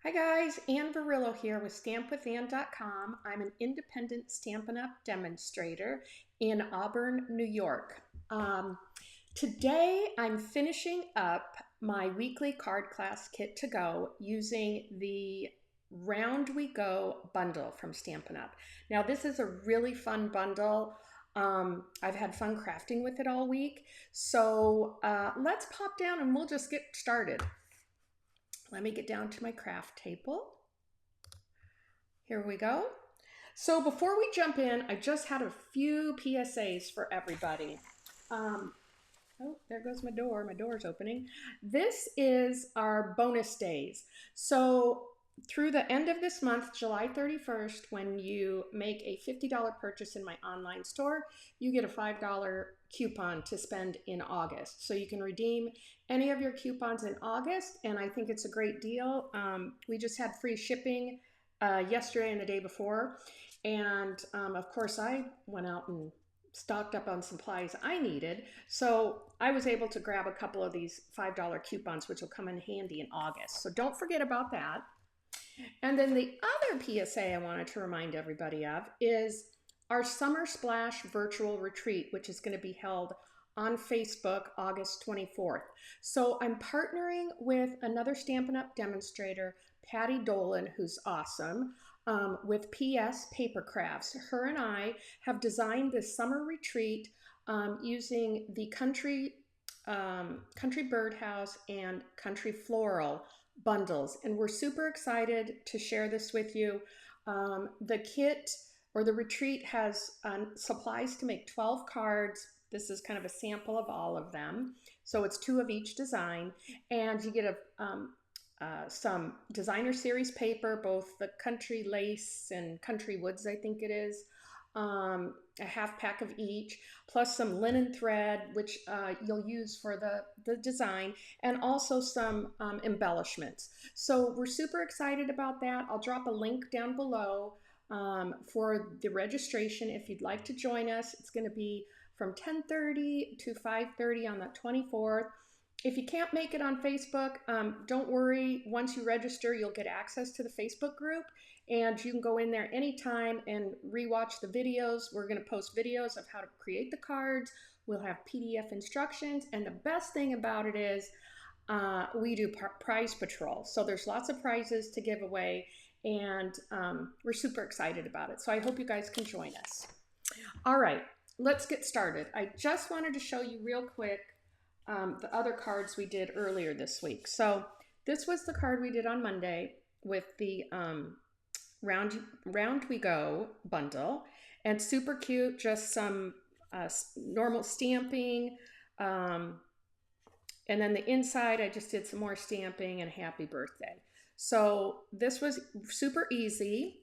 Hi guys, Ann Varillo here with StampWithAnn.com. I'm an independent Stampin' Up! Demonstrator in Auburn, New York. Today I'm finishing up my weekly card class kit to go using the Round We Go bundle from Stampin' Up! Now this is a really fun bundle. I've had fun crafting with it all week. So let's pop down and we'll just get started. Let me get down to my craft table. Here we go. So before we jump in, I just had a few PSAs for everybody. Oh, there goes my door. My door's opening. This is our bonus days. So through the end of this month, July 31st, when you make a $50 purchase in my online store, you get a $5 coupon to spend in August. So you can redeem any of your coupons in August, and I think it's a great deal. We just had free shipping yesterday and the day before, and of course I went out and stocked up on supplies I needed, so I was able to grab a couple of these $5 coupons, which will come in handy in August. So don't forget about that. And then the other PSA I wanted to remind everybody of is our Summer Splash virtual retreat, which is going to be held on Facebook August 24th. So I'm partnering with another Stampin' Up! Demonstrator, Patty Dolan, who's awesome, with PS Paper Crafts. Her and I have designed this summer retreat using the Country Birdhouse and Country Floral bundles, and we're super excited to share this with you. The kit or the retreat has supplies to make 12 cards. This is kind of a sample of all of them, so it's 2 of each design, and you get some designer series paper, both the Country Lace and Country Woods, I think it is, a half pack of each, plus some linen thread, which you'll use for the design, and also some embellishments. So we're super excited about that. I'll drop a link down below for the registration if you'd like to join us. It's going to be from 10:30 to 5:30 on the 24th. If you can't make it on Facebook, don't worry. Once you register, you'll get access to the Facebook group, and you can go in there anytime and rewatch the videos. We're going to post videos of how to create the cards. We'll have PDF instructions, and the best thing about it is we do prize patrol. So there's lots of prizes to give away, and we're super excited about it. So I hope you guys can join us. All right, let's get started. I just wanted to show you real quick the other cards we did earlier this week. So this was the card we did on Monday with the Round We Go bundle, and super cute, just some normal stamping, and then the inside I just did some more stamping and happy birthday. So this was super easy.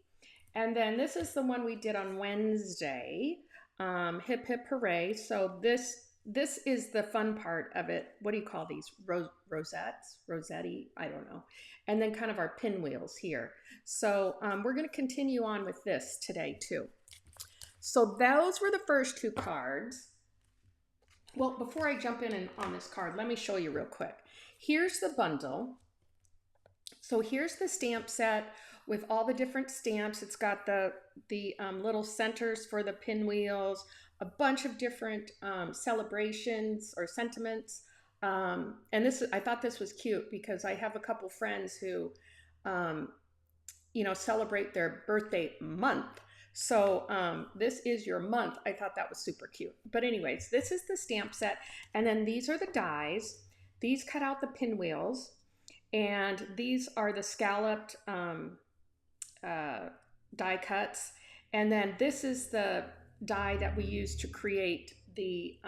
And then this is the one we did on Wednesday, Hip Hip Hooray. So this is the fun part of it. What do you call these? Rosettes? Rosette? I don't know. And then kind of our pinwheels here. So we're going to continue on with this today too. So those were the first 2 cards. Well, before I jump in on this card, let me show you real quick. Here's the bundle. So here's the stamp set with all the different stamps. It's got the little centers for the pinwheels, a bunch of different celebrations or sentiments. And I thought this was cute because I have a couple friends who, celebrate their birthday month. So this is your month. I thought that was super cute. But anyways, this is the stamp set. And then these are the dies. These cut out the pinwheels. And these are the scalloped die cuts. And then this is the die that we use to create the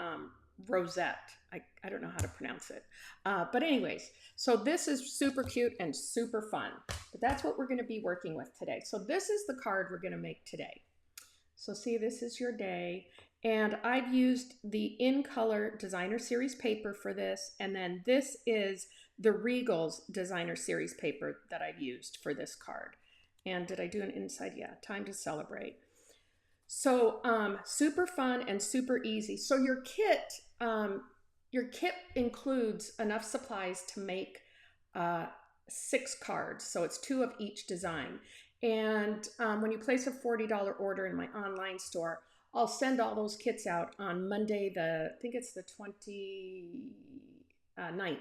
Rosette. I don't know how to pronounce it. But anyways, so this is super cute and super fun. But that's what we're going to be working with today. So this is the card we're going to make today. So see, this is your day. And I've used the In Color Designer Series paper for this. And then this is the Regal's Designer Series paper that I've used for this card. And did I do an inside? Yeah, Time to Celebrate. So super fun and super easy. So your kit includes enough supplies to make 6 cards, so it's 2 of each design. And when you place a $40 order in my online store, I'll send all those kits out on Monday, I think it's the 29th.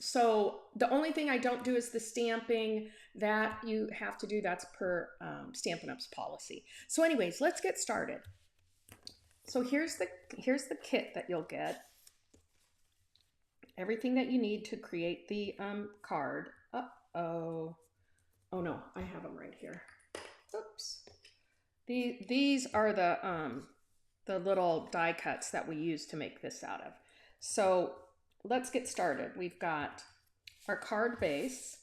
So the only thing I don't do is the stamping. That you have to do. That's per Stampin' Up's policy. So anyways, let's get started. So here's the kit that you'll get. Everything that you need to create the card. Oh no, I have them right here. Oops. These are the little die cuts that we use to make this out of. So let's get started. We've got our card base.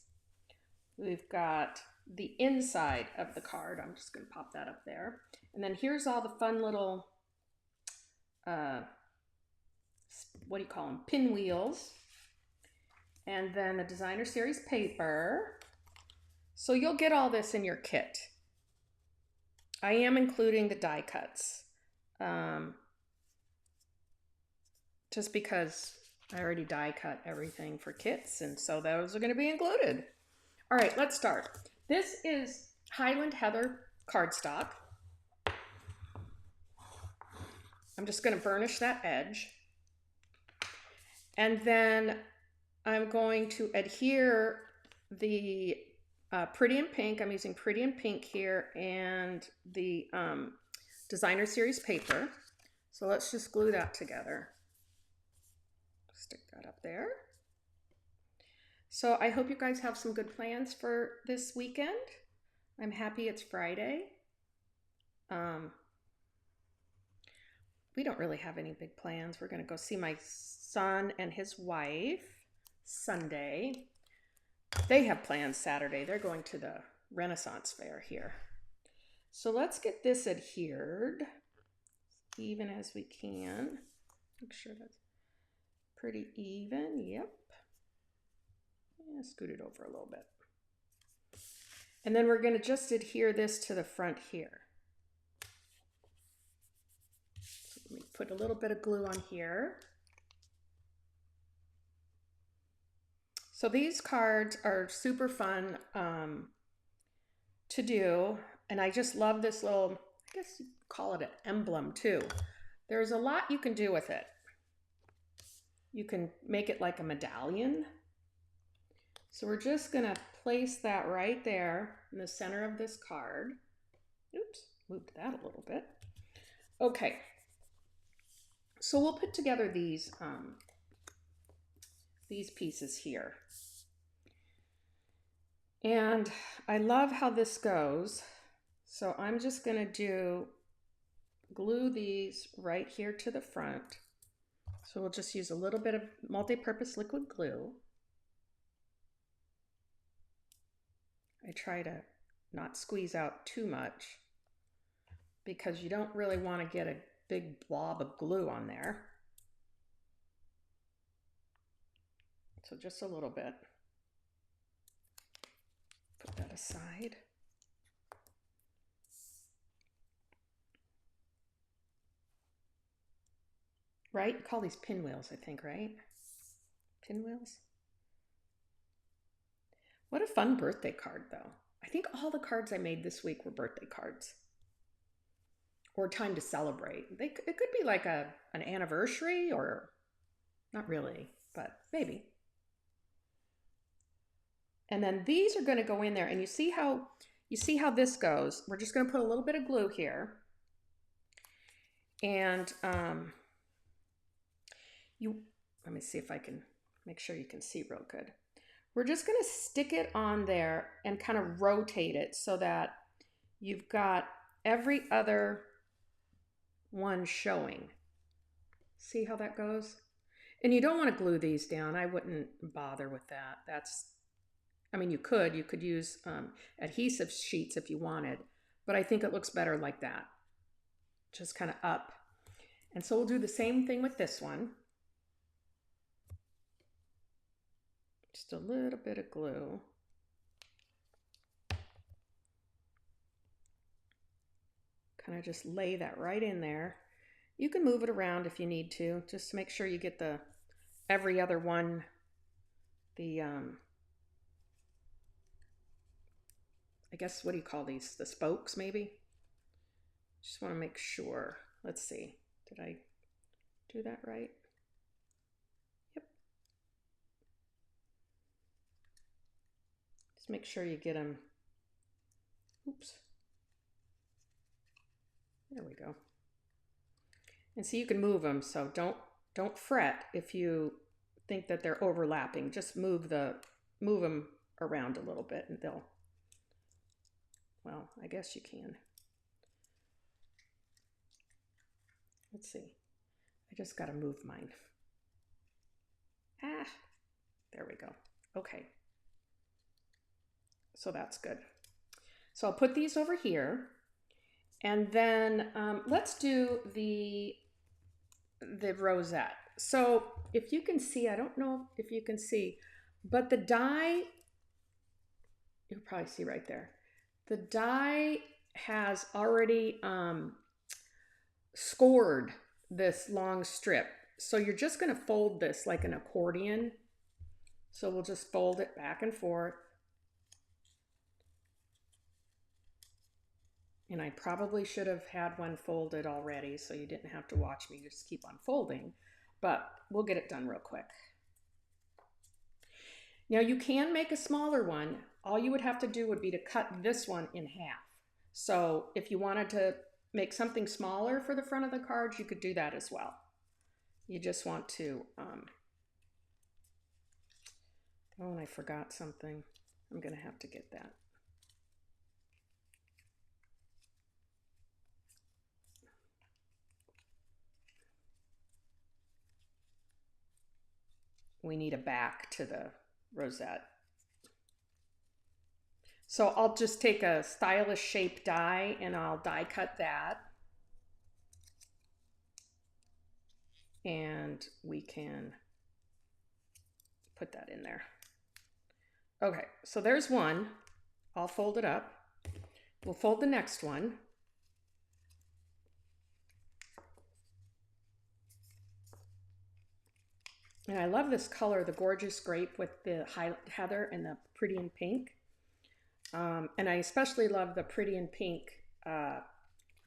We've got the inside of the card. I'm just going to pop that up there. And then here's all the fun little, what do you call them? Pinwheels. And then the designer series paper. So you'll get all this in your kit. I am including the die cuts. Just because I already die cut everything for kits, and so those are going to be included. All right, let's start. This is Highland Heather cardstock. I'm just going to burnish that edge. And then I'm going to adhere the Pretty in Pink. I'm using Pretty in Pink here and the designer series paper. So let's just glue that together. Stick that up there. So I hope you guys have some good plans for this weekend. I'm happy it's Friday. We don't really have any big plans. We're going to go see my son and his wife Sunday. They have plans Saturday. They're going to the Renaissance Fair here. So let's get this adhered even as we can. Make sure that's pretty even. Yep. Yeah, scoot it over a little bit. And then we're going to just adhere this to the front here. So let me put a little bit of glue on here. So these cards are super fun to do. And I just love this little, I guess you call it an emblem too. There's a lot you can do with it. You can make it like a medallion. So we're just going to place that right there in the center of this card. Oops, moved that a little bit. Okay. So we'll put together these pieces here. And I love how this goes. So I'm just going to glue these right here to the front. So we'll just use a little bit of multi-purpose liquid glue. I try to not squeeze out too much because you don't really want to get a big blob of glue on there. So just a little bit. Put that aside. Right? You call these pinwheels, I think, right? Pinwheels? What a fun birthday card, though. I think all the cards I made this week were birthday cards. Or time to celebrate. It could be like an anniversary, or not really, but maybe. And then these are going to go in there, and you see how this goes. We're just going to put a little bit of glue here. And let me see if I can make sure you can see real good. We're just going to stick it on there and kind of rotate it so that you've got every other one showing. See how that goes? And you don't want to glue these down. I wouldn't bother with that. I mean, you could use adhesive sheets if you wanted, but I think it looks better like that. Just kind of up. And so we'll do the same thing with this one. Just a little bit of glue. Kind of just lay that right in there. You can move it around if you need to, just to make sure you get every other one, the guess, what do you call these? The spokes, maybe? Just want to make sure. Let's see. Did I do that right? Yep. Just make sure you get them. Oops. There we go. And see, you can move them, so don't fret if you think that they're overlapping. Just move them around a little bit and they'll, well, I guess you can. Let's see. I just got to move mine. Ah, there we go. Okay. So that's good. So I'll put these over here, and then let's do the rosette. So if you can see, I don't know if you can see, but the die, you'll probably see right there. The die has already scored this long strip. So you're just going to fold this like an accordion. So we'll just fold it back and forth. And I probably should have had one folded already, so you didn't have to watch me just keep on folding, but we'll get it done real quick. Now you can make a smaller one. All you would have to do would be to cut this one in half. So if you wanted to make something smaller for the front of the cards, you could do that as well. You just want to, oh, and I forgot something. I'm gonna have to get that. We need a back to the rosette. So I'll just take a stylish shape die and I'll die cut that. And we can put that in there. Okay, so there's one. I'll fold it up. We'll fold the next one. And I love this color, the gorgeous grape with the high heather and the pretty in pink. And I especially love the pretty in pink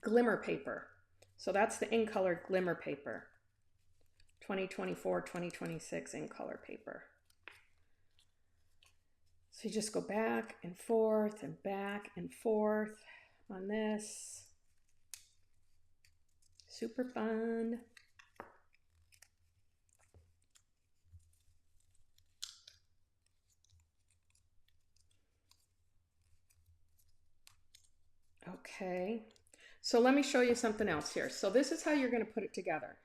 glimmer paper. So that's the in color glimmer paper. 2024, 2026 in color paper. So you just go back and forth on this. Super fun. Okay, so let me show you something else here. So this is how you're going to put it together.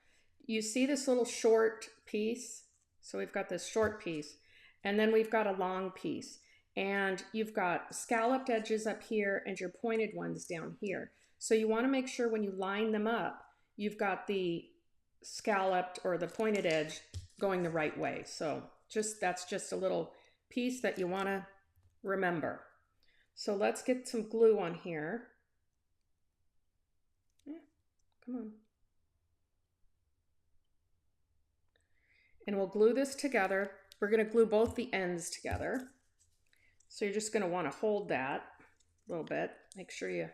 You see this little short piece? So we've got this short piece, and then we've got a long piece. And you've got scalloped edges up here and your pointed ones down here. So you want to make sure when you line them up, you've got the scalloped or the pointed edge going the right way. So that's just a little piece that you want to remember. So let's get some glue on here. Yeah, come on. And we'll glue this together. We're going to glue both the ends together. So you're just going to want to hold that a little bit. Make sure you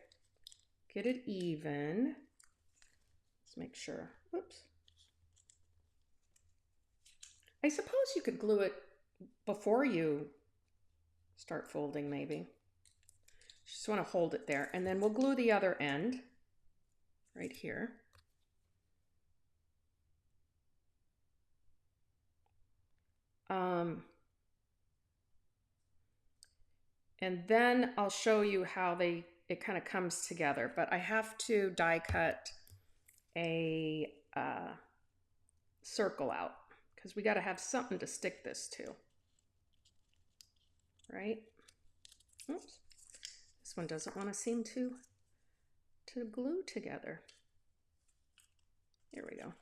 get it even. Let's make sure. Oops. I suppose you could glue it before you start folding, maybe. Just want to hold it there. And then we'll glue the other end right here. And then I'll show you how it kind of comes together. But I have to die cut a circle out because we got to have something to stick this to. Right? Oops. This one doesn't want to seem to glue together. There we go.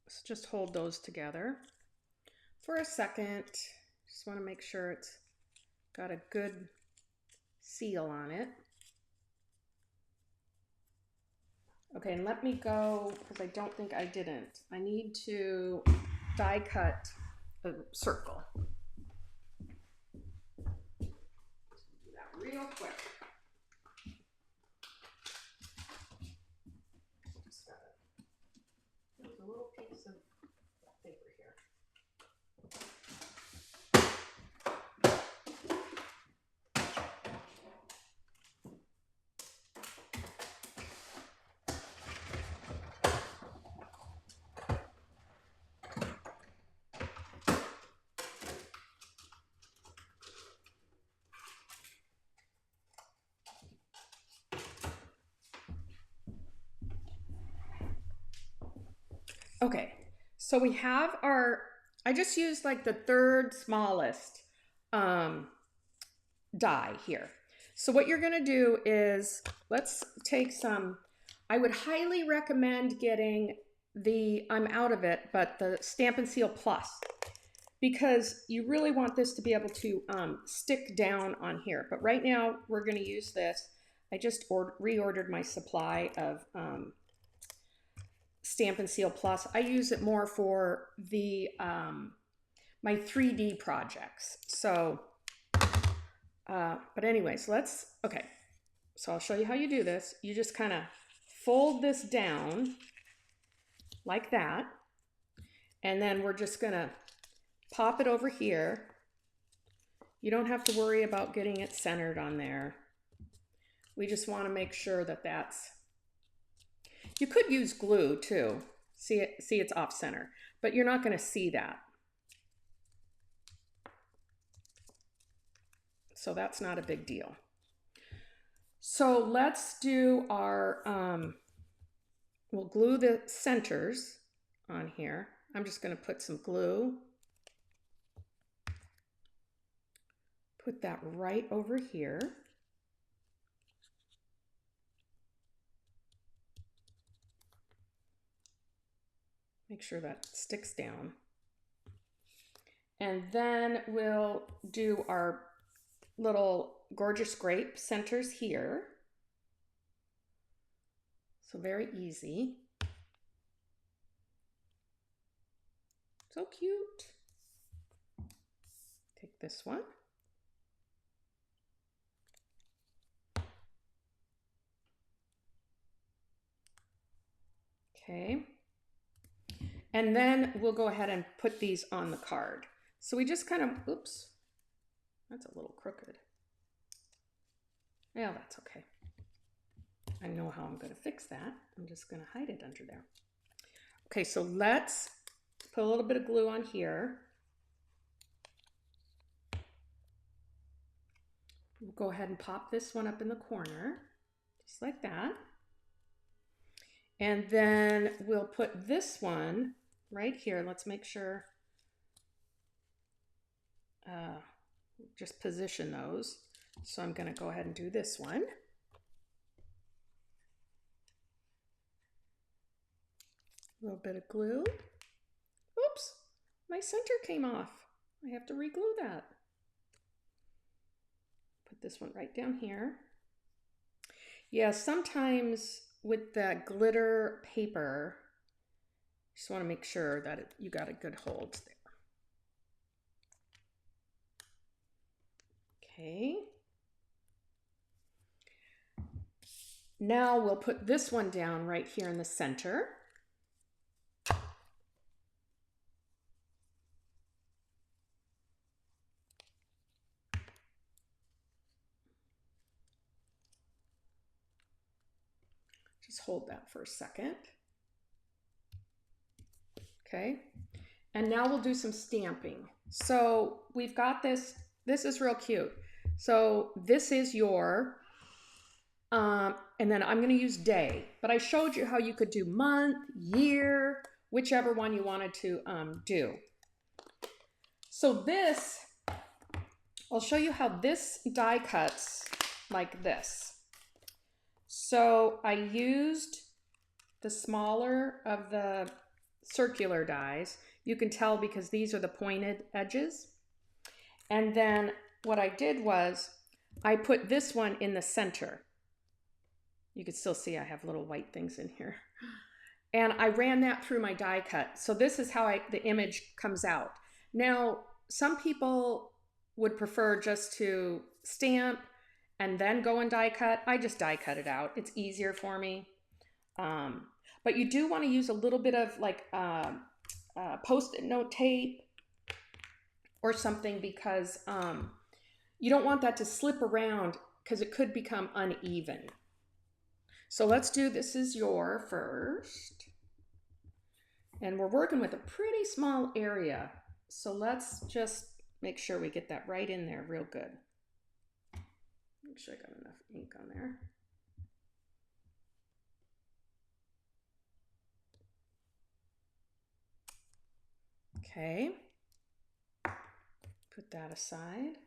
So just hold those together for a second. Just want to make sure it's got a good seal on it. Okay, and let me go, because I don't think I didn't. I need to die cut a circle. real quick. There's a little piece of paper here. Okay, so we have our, I just used like the third smallest die here. So what you're gonna do is, let's take some, I would highly recommend getting the, I'm out of it, but the Stampin' Seal Plus, because you really want this to be able to stick down on here. But right now we're gonna use this. I just reordered my supply of Stampin' Seal Plus. I use it more for the my 3D projects. So, but anyways, okay. So I'll show you how you do this. You just kind of fold this down like that. And then we're just gonna pop it over here. You don't have to worry about getting it centered on there. We just want to make sure that that's, you could use glue too. See it's off center, but you're not going to see that. So that's not a big deal. So let's do our, we'll glue the centers on here. I'm just going to put some glue. Put that right over here. Make sure that sticks down. And then we'll do our little gorgeous grape centers here. So very easy. So cute. Take this one. Okay. And then we'll go ahead and put these on the card. So we just kind of, oops, that's a little crooked. Yeah, that's okay. I know how I'm going to fix that. I'm just going to hide it under there. Okay, so let's put a little bit of glue on here. We'll go ahead and pop this one up in the corner, just like that. And then we'll put this one right here. Let's make sure, just position those. So I'm going to go ahead and do this one. A little bit of glue. Oops, my center came off. I have to re-glue that. Put this one right down here. Yeah, sometimes with that glitter paper, just want to make sure that you got a good hold there. Okay. Now we'll put this one down right here in the center. Just hold that for a second. Okay. And now we'll do some stamping. So we've got this. This is real cute. So this is your, and then I'm going to use day, but I showed you how you could do month, year, whichever one you wanted to do. So this, I'll show you how this die cuts like this. So I used the smaller of the circular dies. You can tell because these are the pointed edges. And then what I did was I put this one in the center. You can still see I have little white things in here. And I ran that through my die cut. So this is how the image comes out. Now, some people would prefer just to stamp and then go and die cut, I just die cut it out. It's easier for me. But you do want to use a little bit of like post-it note tape or something, because you don't want that to slip around because it could become uneven. So let's do This Is Your first. And we're working with a pretty small area. So let's just make sure we get that right in there real good. Make sure I got enough ink on there. Okay. Put that aside.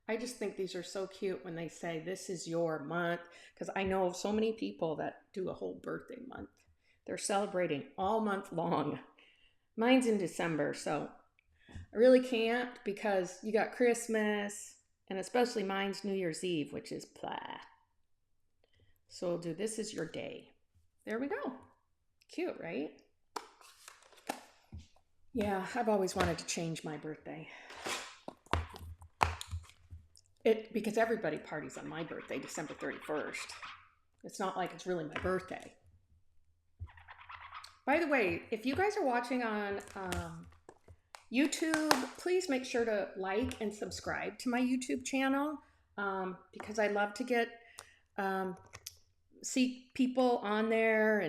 I just think these are so cute when they say this is your month, because I know of so many people that do a whole birthday month. They're celebrating all month long. Mine's in December, so I really can't, because you got Christmas, and especially mine's New Year's Eve, which is blah. So we'll do This Is Your Day. There we go. Cute, right? Yeah, I've always wanted to change my birthday. Because everybody parties on my birthday, December 31st. It's not like it's really my birthday. By the way, if you guys are watching on YouTube, please make sure to like and subscribe to my YouTube channel, because I love to get see people on there,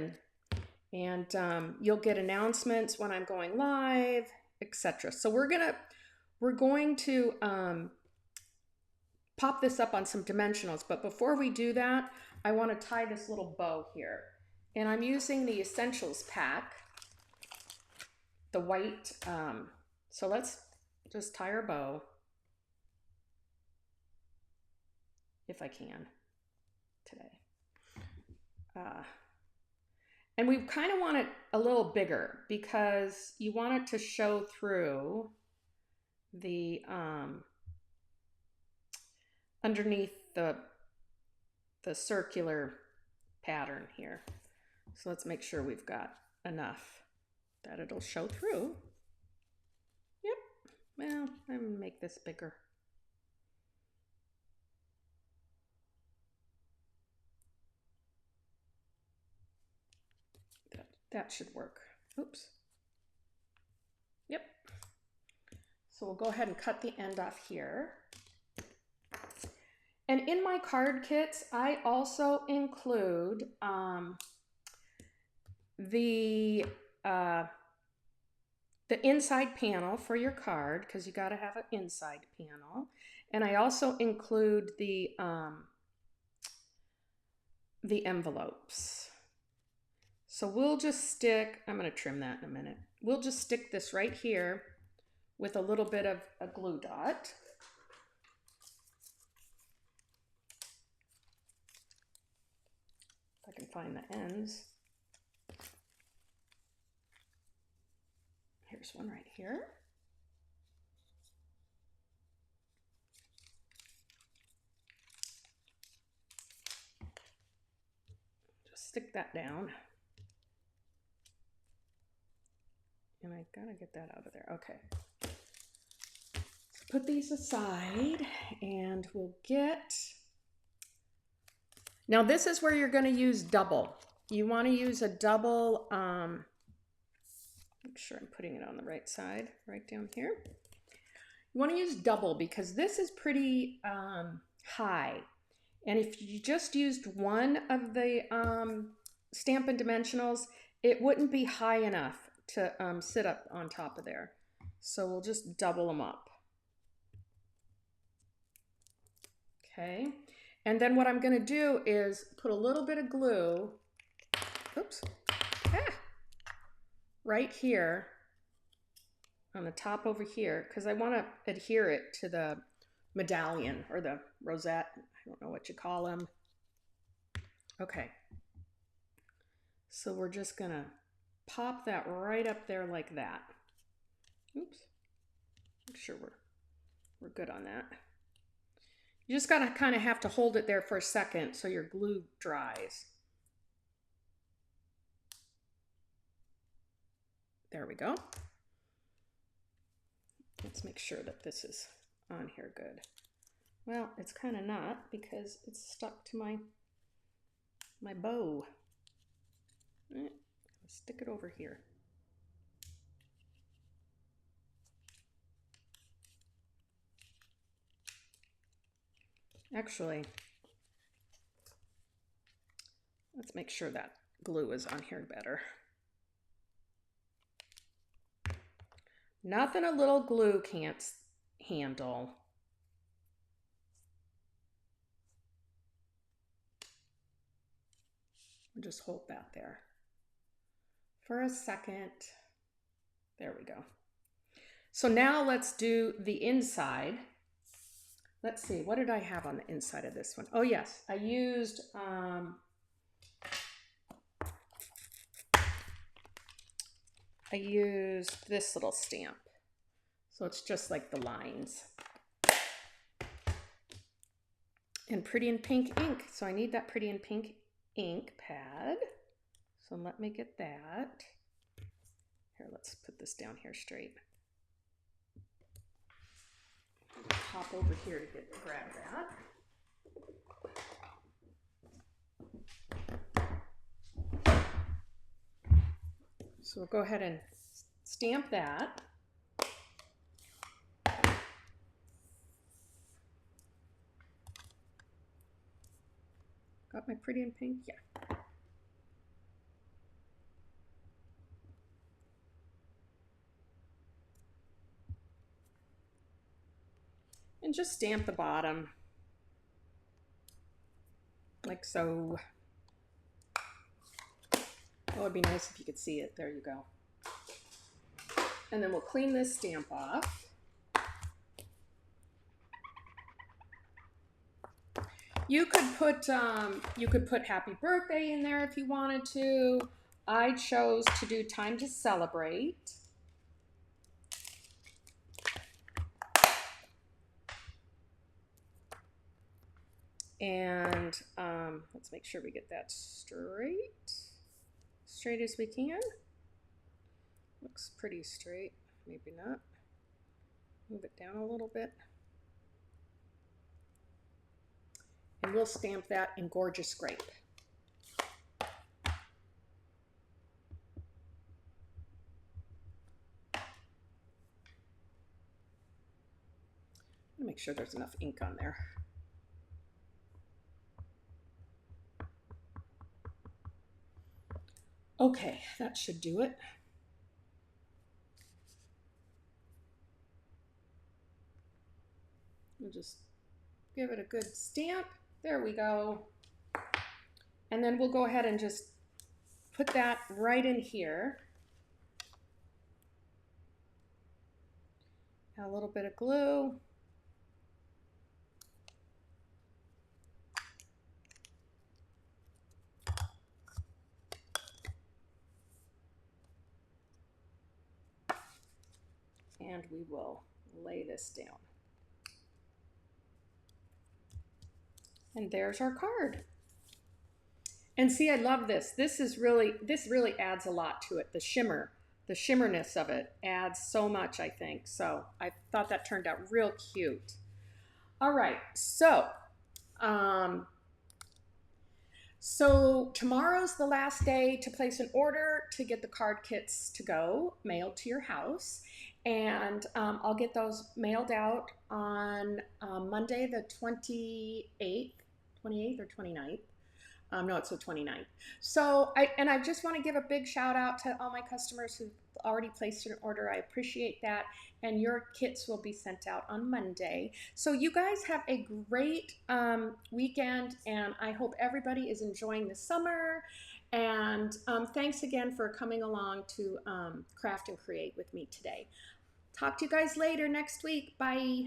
and you'll get announcements when I'm going live, etc. So we're going to pop this up on some dimensionals, but before we do that, I want to tie this little bow here. And I'm using the Essentials pack, the white. So let's just tie our bow, if I can, today. And we kind of want it a little bigger, because you want it to show through the underneath the circular pattern here. So let's make sure we've got enough that it'll show through. Yep. Well, I'm gonna make this bigger. That should work. Oops. Yep. So we'll go ahead and cut the end off here. And in my card kits, I also include the inside panel for your card, because you got to have an inside panel. And I also include the envelopes. So we'll just stick, I'm going to trim that in a minute. We'll just stick this right here with a little bit of a glue dot. If I can find the ends. Here's one right here. Just stick that down. And I gotta get that out of there. Okay. So put these aside, and we'll get... Now this is where you're going to use double. You want to use a double, make sure I'm putting it on the right side, right down here. You want to use double, because this is pretty high. And if you just used one of the Stampin' Dimensionals, it wouldn't be high enough to sit up on top of there. So we'll just double them up. Okay. And then what I'm going to do is put a little bit of glue, oops, right here on the top over here, because I want to adhere it to the medallion or the rosette. I don't know what you call them. Okay. So we're just going to pop that right up there like that. Oops. Make sure we're good on that. You just gotta kind of have to hold it there for a second so your glue dries. There we go. Let's make sure that this is on here good. Well, it's kind of not because it's stuck to my bow. Stick it over here. Actually, let's make sure that glue is on here better. Nothing a little glue can't handle. Just hold that there for a second. There we go. So now let's do the inside. Let's see, what did I have on the inside of this one? Oh yes, I used this little stamp. So it's just like the lines. And Pretty in Pink ink. So I need that Pretty in Pink ink pad. So let me get that. Here, let's put this down here straight. Hop over here to grab that. So we'll go ahead and stamp that. Got my Pretty in Pink? Yeah. And just stamp the bottom like so. Oh, it'd be nice if you could see it. There you go. And then we'll clean this stamp off. You could put Happy Birthday in there if you wanted to. I chose to do Time to Celebrate. And let's make sure we get that straight as we can. Looks pretty straight, maybe not. Move it down a little bit. And we'll stamp that in Gorgeous Grape. Make sure there's enough ink on there. Okay, that should do it. We'll just give it a good stamp. There we go. And then we'll go ahead and just put that right in here. Add a little bit of glue. And we will lay this down. And there's our card. And see, I love this. This really adds a lot to it. The shimmerness of it adds so much, I think. So I thought that turned out real cute. All right, so tomorrow's the last day to place an order to get the card kits to go mailed to your house. And I'll get those mailed out on Monday the 28th or 29th. No, it's the 29th. So I just want to give a big shout out to all my customers who've already placed an order. I appreciate that. And your kits will be sent out on Monday. So you guys have a great weekend, and I hope everybody is enjoying the summer. And thanks again for coming along to craft and create with me today. Talk to you guys later next week. Bye.